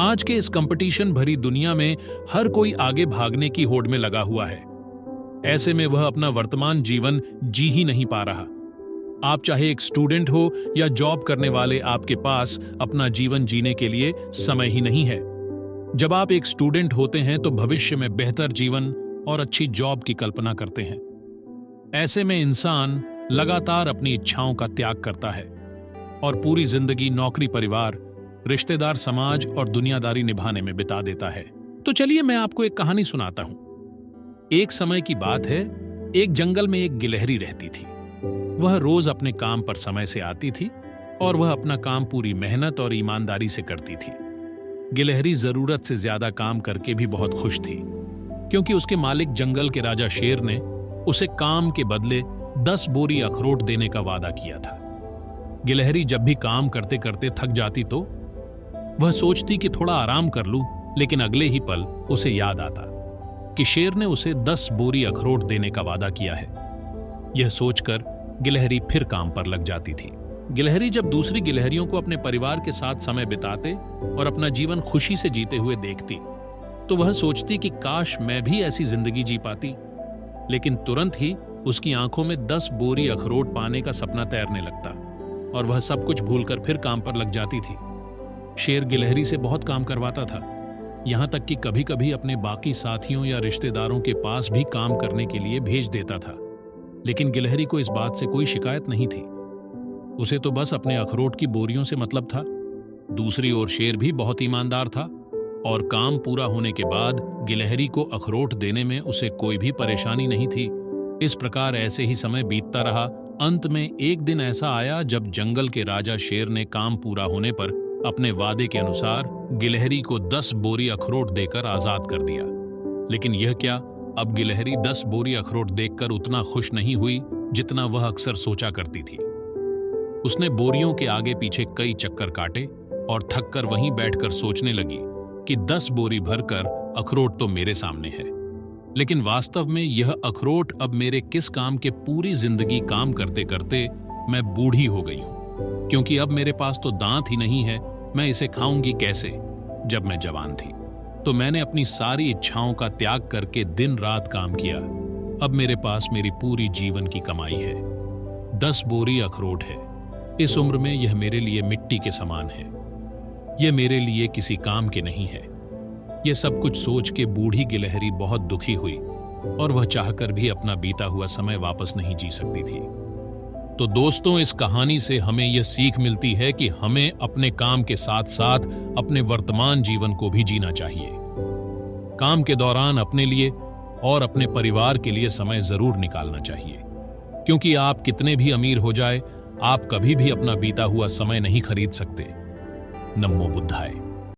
आज के इस कंपटीशन भरी दुनिया में हर कोई आगे भागने की होड़ में लगा हुआ है। ऐसे में वह अपना वर्तमान जीवन जी ही नहीं पा रहा। आप चाहे एक स्टूडेंट हो या जॉब करने वाले, आपके पास अपना जीवन जीने के लिए समय ही नहीं है। जब आप एक स्टूडेंट होते हैं तो भविष्य में बेहतर जीवन और अच्छी जॉब की कल्पना करते हैं। ऐसे में इंसान लगातार अपनी इच्छाओं का त्याग करता है और पूरी जिंदगी नौकरी, परिवार, रिश्तेदार, समाज और दुनियादारी निभाने में बिता देता है। तो चलिए मैं आपको एक कहानी सुनाता हूं। एक समय की बात है, एक जंगल में एक गिलहरी रहती थी। वह रोज अपने काम पर समय से आती थी और वह अपना काम पूरी मेहनत और ईमानदारी से करती थी। गिलहरी जरूरत से ज्यादा काम करके भी बहुत खुश थी, क्योंकि उसके मालिक जंगल के राजा शेर ने उसे काम के बदले 10 बोरी अखरोट देने का वादा किया था। गिलहरी जब भी काम करते करते थक जाती तो वह सोचती कि थोड़ा आराम कर लूं, लेकिन अगले ही पल उसे याद आता कि शेर ने उसे 10 बोरी अखरोट देने का वादा किया है। यह सोचकर गिलहरी फिर काम पर लग जाती थी। गिलहरी जब दूसरी गिलहरियों को अपने परिवार के साथ समय बिताते और अपना जीवन खुशी से जीते हुए देखती तो वह सोचती कि काश मैं भी ऐसी जिंदगी जी पाती। लेकिन तुरंत ही उसकी आंखों में 10 बोरी अखरोट पाने का सपना तैरने लगता और वह सब कुछ भूलकर फिर काम पर लग जाती थी। शेर गिलहरी से बहुत काम करवाता था, यहां तक कि कभी कभी अपने बाकी साथियों या रिश्तेदारों के पास भी काम करने के लिए भेज देता था। लेकिन गिलहरी को इस बात से कोई शिकायत नहीं थी। उसे तो बस अपने अखरोट की बोरियों से मतलब था। दूसरी ओर शेर भी बहुत ईमानदार था और काम पूरा होने के बाद गिलहरी को अखरोट देने में उसे कोई भी परेशानी नहीं थी। इस प्रकार ऐसे ही समय बीतता रहा। अंत में एक दिन ऐसा आया जब जंगल के राजा शेर ने काम पूरा होने पर अपने वादे के अनुसार गिलहरी को 10 बोरी अखरोट देकर आजाद कर दिया। लेकिन यह क्या, अब गिलहरी 10 बोरी अखरोट देखकर उतना खुश नहीं हुई जितना वह अक्सर सोचा करती थी। उसने बोरियों के आगे पीछे कई चक्कर काटे और थककर वहीं बैठकर सोचने लगी कि 10 बोरी भरकर अखरोट तो मेरे सामने है, लेकिन वास्तव में यह अखरोट अब मेरे किस काम के। पूरी जिंदगी काम करते करते मैं बूढ़ी हो गई हूं, क्योंकि अब मेरे पास तो दांत ही नहीं है। मैं इसे खाऊंगी कैसे? जब मैं जवान थी तो मैंने अपनी सारी इच्छाओं का त्याग करके दिन रात काम किया। अब मेरे पास मेरी पूरी जीवन की कमाई है, 10 बोरी अखरोट है। इस उम्र में यह मेरे लिए मिट्टी के समान है, यह मेरे लिए किसी काम के नहीं है। यह सब कुछ सोच के बूढ़ी गिलहरी बहुत दुखी हुई और वह चाहकर भी अपना बीता हुआ समय वापस नहीं जी सकती थी। तो दोस्तों, इस कहानी से हमें यह सीख मिलती है कि हमें अपने काम के साथ साथ अपने वर्तमान जीवन को भी जीना चाहिए। काम के दौरान अपने लिए और अपने परिवार के लिए समय जरूर निकालना चाहिए, क्योंकि आप कितने भी अमीर हो जाए, आप कभी भी अपना बीता हुआ समय नहीं खरीद सकते। नमो बुद्धाय।